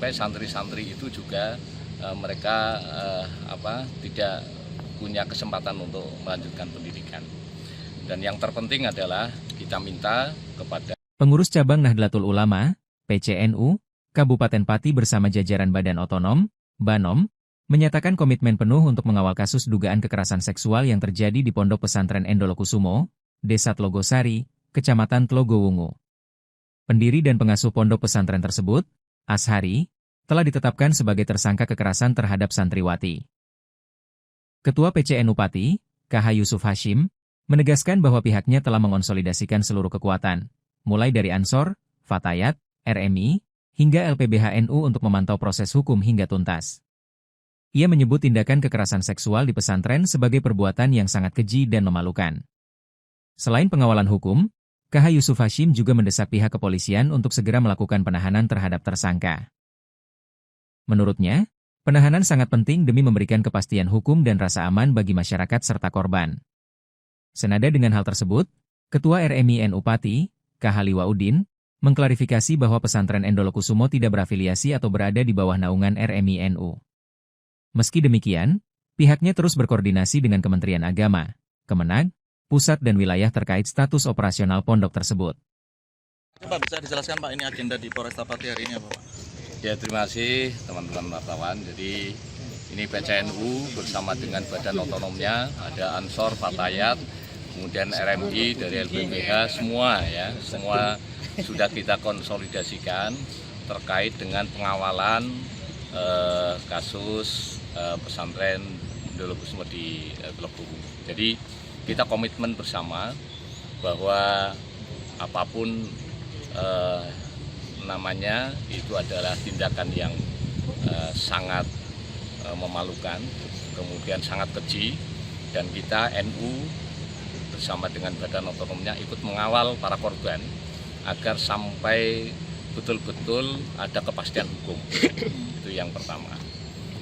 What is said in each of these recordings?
sampai santri-santri itu juga mereka tidak punya kesempatan untuk melanjutkan pendidikan. Dan yang terpenting adalah kita minta kepada Pengurus Cabang Nahdlatul Ulama, PCNU, Kabupaten Pati bersama jajaran Badan Otonom, Banom, menyatakan komitmen penuh untuk mengawal kasus dugaan kekerasan seksual yang terjadi di Pondok Pesantren Endolokusumo, Desa Tlogosari, Kecamatan Tlogowungu. Pendiri dan pengasuh pondok pesantren tersebut, Ashari, telah ditetapkan sebagai tersangka kekerasan terhadap santriwati. Ketua PCNU Pati, KH Yusuf Hashim, menegaskan bahwa pihaknya telah mengonsolidasikan seluruh kekuatan, mulai dari Ansor, Fatayat, RMI, hingga LPBHNU untuk memantau proses hukum hingga tuntas. Ia menyebut tindakan kekerasan seksual di pesantren sebagai perbuatan yang sangat keji dan memalukan. Selain pengawalan hukum, KH Yusuf Hashim juga mendesak pihak kepolisian untuk segera melakukan penahanan terhadap tersangka. Menurutnya, penahanan sangat penting demi memberikan kepastian hukum dan rasa aman bagi masyarakat serta korban. Senada dengan hal tersebut, Ketua RMI NU Pati, KH Liwaudin, mengklarifikasi bahwa pesantren Endolokusumo tidak berafiliasi atau berada di bawah naungan RMI NU. Meski demikian, pihaknya terus berkoordinasi dengan Kementerian Agama, Kemenag, pusat dan wilayah terkait status operasional pondok tersebut. Pak, bisa dijelaskan Pak, ini agenda di Polresta Pati hari ini apa Pak? Ya, terima kasih teman-teman wartawan. Jadi ini PCNU bersama dengan badan otonomnya, ada Ansor, Fatayat, kemudian RMI dari LBPH, semua sudah kita konsolidasikan terkait dengan pengawalan kasus pesantren Endolokusumo di Tlogowungu. Jadi kita komitmen bersama bahwa apapun namanya itu adalah tindakan yang sangat memalukan, kemudian sangat keji, dan kita NU bersama dengan badan otonomnya ikut mengawal para korban agar sampai betul-betul ada kepastian hukum. Itu yang pertama.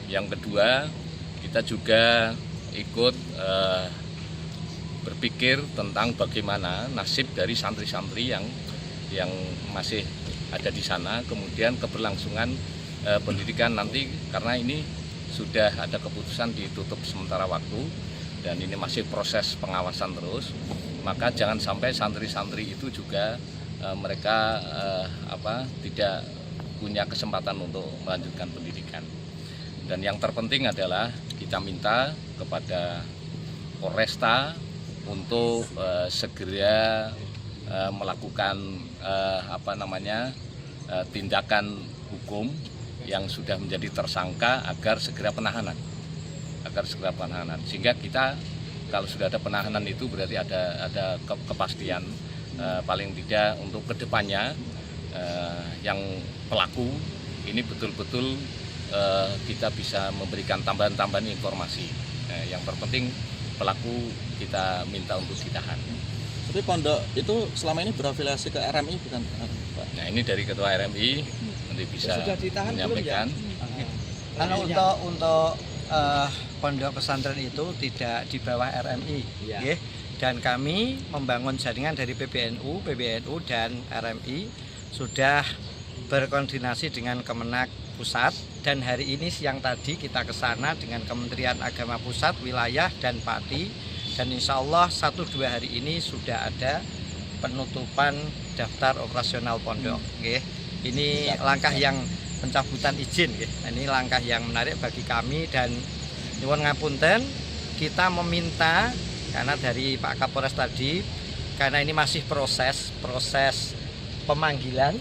Yang kedua, kita juga ikut berpikir tentang bagaimana nasib dari santri-santri yang masih ada di sana, kemudian keberlangsungan pendidikan nanti, karena ini sudah ada keputusan ditutup sementara waktu dan ini masih proses pengawasan terus, maka jangan sampai santri-santri itu juga mereka tidak punya kesempatan untuk melanjutkan pendidikan. Dan yang terpenting adalah kita minta kepada Polresta untuk segera melakukan tindakan hukum yang sudah menjadi tersangka agar segera penahanan, sehingga kita kalau sudah ada penahanan itu berarti ada kepastian paling tidak untuk kedepannya yang pelaku ini betul-betul kita bisa memberikan tambahan informasi. Yang terpenting pelaku kita minta untuk ditahan. Tapi pondok itu selama ini berafiliasi ke RMI bukan Pak? Nah, ini dari Ketua RMI nanti bisa menyampaikan. Ya? Karena untuk pondok pesantren itu tidak di bawah RMI, ya. Dan kami membangun jaringan dari PBNU dan RMI sudah berkoordinasi dengan Kemenag Pusat, dan hari ini siang tadi kita ke sana dengan Kementerian Agama Pusat, Wilayah, dan Pati, dan insya Allah 1-2 hari ini sudah ada penutupan daftar operasional pondok. Ini langkah yang pencabutan izin, ini langkah yang menarik bagi kami, dan nyuwun ngapunten, kita meminta karena dari Pak Kapolres tadi, karena ini masih proses pemanggilan,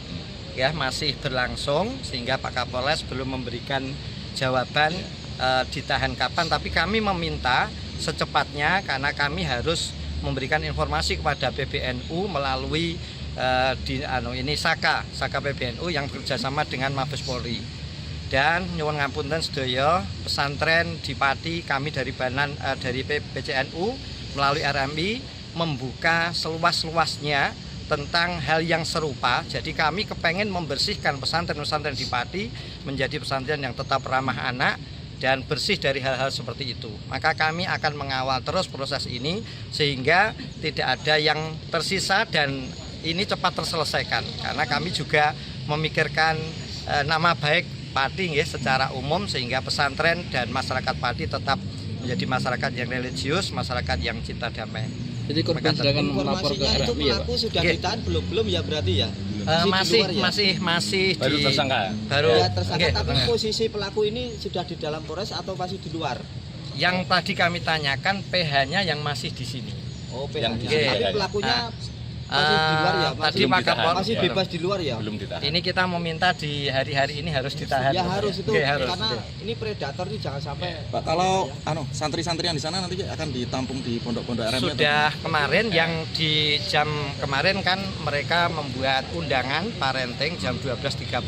ya masih berlangsung, sehingga Pak Kapolres belum memberikan jawaban ditahan kapan, tapi kami meminta secepatnya karena kami harus memberikan informasi kepada PBNU melalui Saka PBNU yang bekerjasama dengan Mabes Polri. Dan nyuwun ngapunten sedaya, pesantren di Pati kami dari PCNU melalui RMI membuka seluas-luasnya tentang hal yang serupa. Jadi kami kepengen membersihkan pesantren-pesantren di Pati menjadi pesantren yang tetap ramah anak dan bersih dari hal-hal seperti itu. Maka kami akan mengawal terus proses ini sehingga tidak ada yang tersisa dan ini cepat terselesaikan. Karena kami juga memikirkan nama baik Pati nggih secara umum, sehingga pesantren dan masyarakat Pati tetap menjadi masyarakat yang religius, masyarakat yang cinta damai. Jadi korban sedang melapor ke Informasinya itu RMI ya, Pak? pelaku sudah ditahan belum ya berarti ya? Masih Baru di tersangka. baru Ya, tersangka, nggih. tapi posisi pelaku ini sudah di dalam Polres atau masih di luar? Yang tadi kami tanyakan PH-nya yang masih di sini. Oh, Yang PH-nya. di sini Tapi ya. pelakunya masih di luar ya? Tadi Belum Pak ditahan. Kapol Masih Ya. bebas di luar ya? Belum ditahan. ini kita meminta di hari-hari ini harus ditahan. Ya harus itu, Nggih, harus. karena Nggih. ini predator ini jangan sampai. Pak, kalau santri-santri yang di sana nanti akan ditampung di pondok-pondok RMI atau Sudah kemarin yang di jam kemarin kan mereka membuat undangan parenting jam 12.30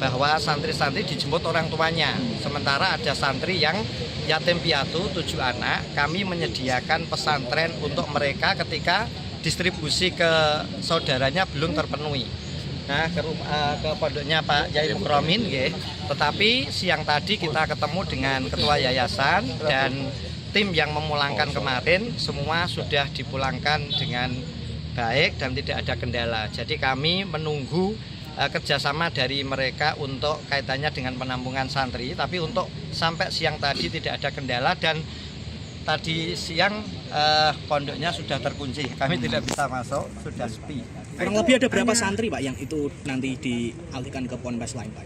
bahwa santri-santri dijemput orang tuanya. Sementara ada santri yang yatim piatu 7 anak, kami menyediakan pesantren untuk mereka ketika distribusi ke saudaranya belum terpenuhi. Nah, ke pondoknya Pak Yai Mukromin nggih. Tetapi siang tadi kita ketemu dengan ketua yayasan dan tim yang memulangkan kemarin semua sudah dipulangkan dengan baik dan tidak ada kendala. Jadi kami menunggu kerjasama dari mereka untuk kaitannya dengan penampungan santri. Tapi untuk sampai siang tadi tidak ada kendala dan tadi siang pondoknya sudah terkunci. Kami tidak bisa masuk, sudah sepi. Kurang lebih ada berapa santri Pak yang itu nanti dialihkan ke ponpes lain Pak?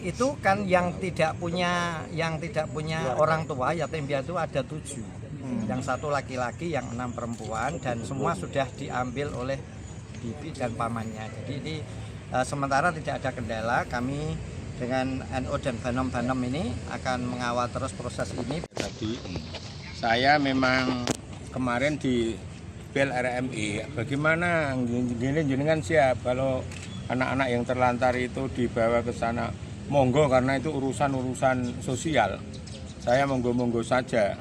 Itu kan yang tidak punya orang tua yatim piatu ada 7. Yang 1 laki-laki, yang 6 perempuan, dan semua sudah diambil oleh bibi dan pamannya. Jadi ini sementara tidak ada kendala. Kami dengan NU dan Banom ini akan mengawal terus proses ini. Tadi saya memang kemarin di bel RMI, bagaimana gini jenengan siap kalau anak-anak yang terlantar itu dibawa ke sana, monggo, karena itu urusan sosial. Saya monggo saja.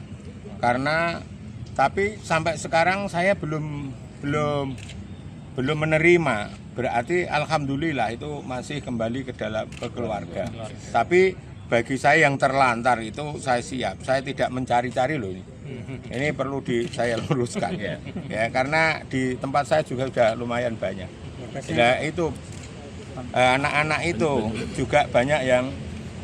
Karena tapi sampai sekarang saya belum menerima. Berarti alhamdulillah itu masih kembali ke keluarga. Tapi bagi saya yang terlantar itu saya siap. Saya tidak mencari-cari loh ini. Ini perlu saya luruskan ya. Karena di tempat saya juga sudah lumayan banyak. Nah, itu anak-anak itu juga banyak yang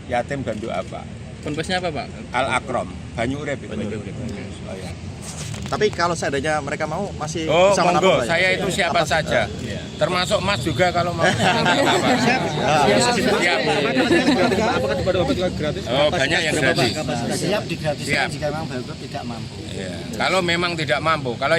yatim dan duafa. ponpesnya apa Pak? Al Akrom, Banyu Urip itu. Oh, ya. Tapi kalau seandainya mereka mau masih Oh, bisa monggo, menampung, Pak, ya? saya itu siapa saja. Termasuk Mas juga kalau mau. Siap. Apakah di Pondok gratis? Oh, banyak yang gratis. Siap digratiskan Siap. jika memang Bapak tidak mampu. Iya. Kalau memang tidak mampu, kalau